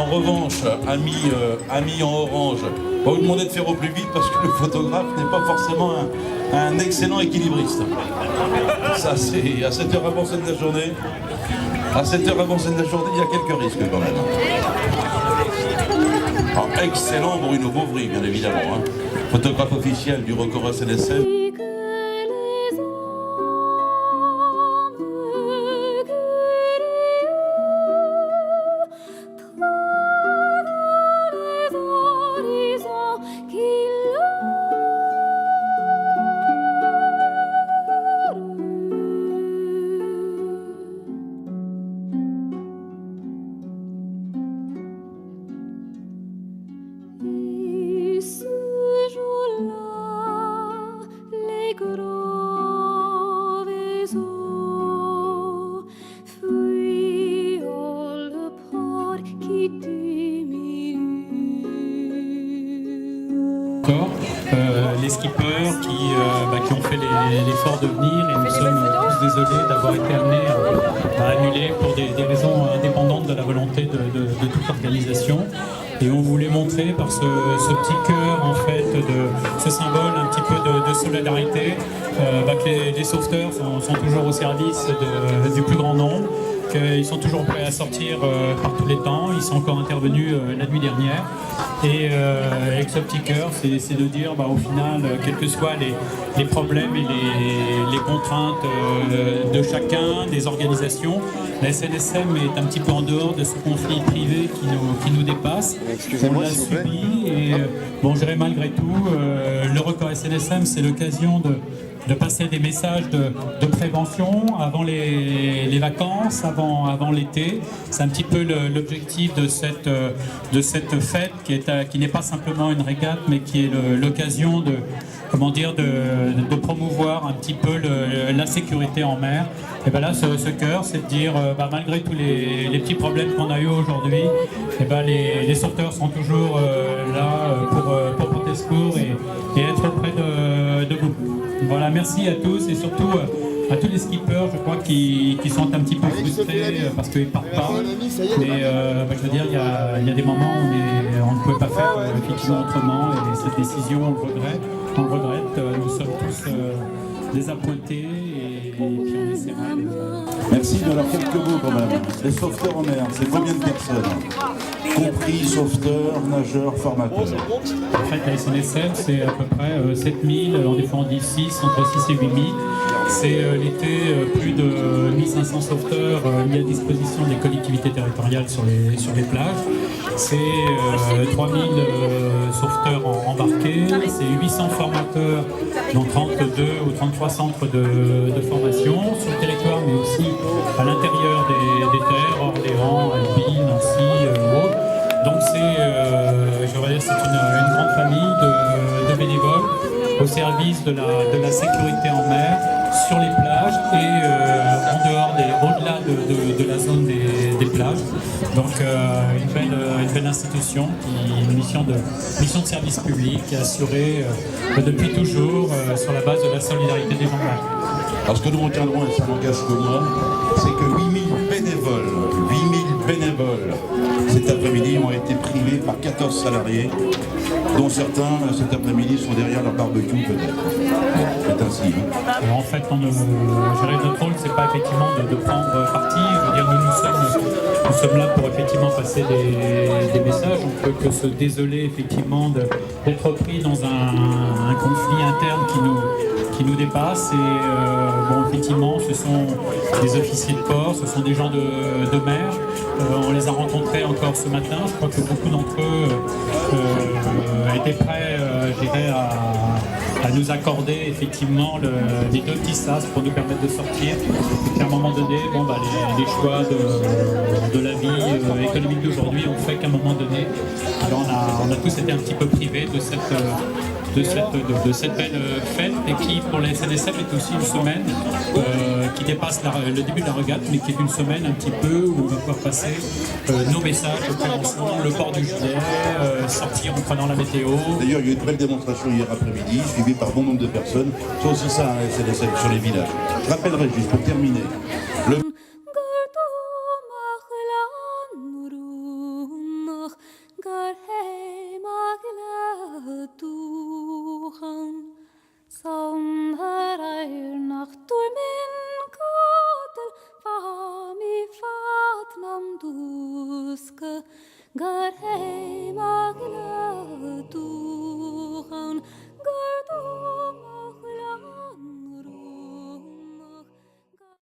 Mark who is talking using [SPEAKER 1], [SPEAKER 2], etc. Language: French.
[SPEAKER 1] revanche, ami en orange, on va vous demander de faire au plus vite parce que le photographe n'est pas forcément un excellent équilibriste. Ça, c'est à 7 heures avancées de la journée. À 7 heures avancées de la journée, il y a quelques risques quand même. Alors, excellent Bruno Beauvry, bien évidemment. Hein. Photographe officiel du record SNSM.
[SPEAKER 2] Les skippers qui ont fait l'effort de venir, et nous sommes tous désolés d'avoir été amenés à annuler pour des raisons indépendantes de la volonté de toute organisation. Et on voulait montrer par ce petit cœur, en fait, ce symbole un petit peu de solidarité, que les sauveteurs sont toujours au service du plus grand nombre, qu'ils sont toujours prêts à sortir par tous les temps. Ils sont encore intervenus la nuit dernière. Et avec ce petit cœur, c'est de dire, au final, quels que soient les problèmes et les contraintes de chacun, des organisations, la SNSM est un petit peu en dehors de ce conflit privé qui nous dépasse. On l'a subi et je dirais malgré tout, le record SNSM, c'est l'occasion de passer des messages de prévention avant les vacances, avant l'été. C'est un petit peu l'objectif de cette fête qui n'est pas simplement une régate, mais qui est l'occasion de promouvoir un petit peu la sécurité en mer. Et bien là, ce cœur, c'est de dire, malgré tous les petits problèmes qu'on a eu aujourd'hui, les sauveteurs sont toujours là pour porter secours et être auprès de vous. Voilà, merci à tous et surtout à tous les skippers, je crois, qui sont un petit peu frustrés parce qu'ils ne partent pas. Mais je veux dire, il y a des moments où on ne pouvait pas faire effectivement autrement, et cette décision, on le regrette. Nous sommes tous désappointés et puis on essaiera.
[SPEAKER 1] Merci, de leur quelques mots quand même. Les sauveteurs en mer, c'est combien de personnes? Compris sauveteurs, nageurs, formateurs.
[SPEAKER 2] En fait, la SNSM, c'est à peu près 7000, des fois on dit 6, entre 6 et 8000. C'est l'été, plus de 1500 sauveteurs mis à disposition des collectivités territoriales sur les plages. C'est 3000 sauveteurs embarqués, c'est 800 formateurs dans 32 ou 33 centres de formation sur le territoire, mais aussi à l'intérieur des terres, Orléans, Albi, Nancy ou autres. Donc c'est une grande famille de bénévoles au service de la sécurité en mer, sur les plages et au-delà de la zone des plages. Donc une belle institution, une mission de service public assurée depuis toujours sur la base de la solidarité des gens.
[SPEAKER 1] Alors ce que nous retiendrons, et ça n'engage que moi, c'est que 8000 bénévoles cet après-midi ont été privés par 14 salariés, dont certains cet après-midi sont derrière leur barbecue peut-être. C'est ainsi. Hein.
[SPEAKER 2] En fait, notre rôle, c'est pas effectivement de prendre parti. Je veux dire, nous sommes là pour effectivement passer des messages. On peut que se désoler effectivement d'être pris dans un conflit interne qui nous dépasse. Et effectivement, ce sont des officiers de port, ce sont des gens de mer. On les a rencontrés encore ce matin. Je crois que beaucoup d'entre eux étaient prêts, à nous accorder effectivement les 2 petits sas pour nous permettre de sortir. Et puis à un moment donné, les choix de la vie économique d'aujourd'hui ont fait qu'à un moment donné, on a tous été un petit peu privés de cette belle fête, et qui pour les SNSM est aussi une semaine qui dépasse le début de la régate, mais qui est une semaine un petit peu où on va pouvoir passer nos messages de prévention, le port du gilet, sortir en prenant la météo.
[SPEAKER 1] D'ailleurs, il y a eu une belle démonstration hier après-midi, suivie par bon nombre de personnes. C'est aussi ça, SNSM sur les villages. Je rappellerai juste pour terminer.
[SPEAKER 3] God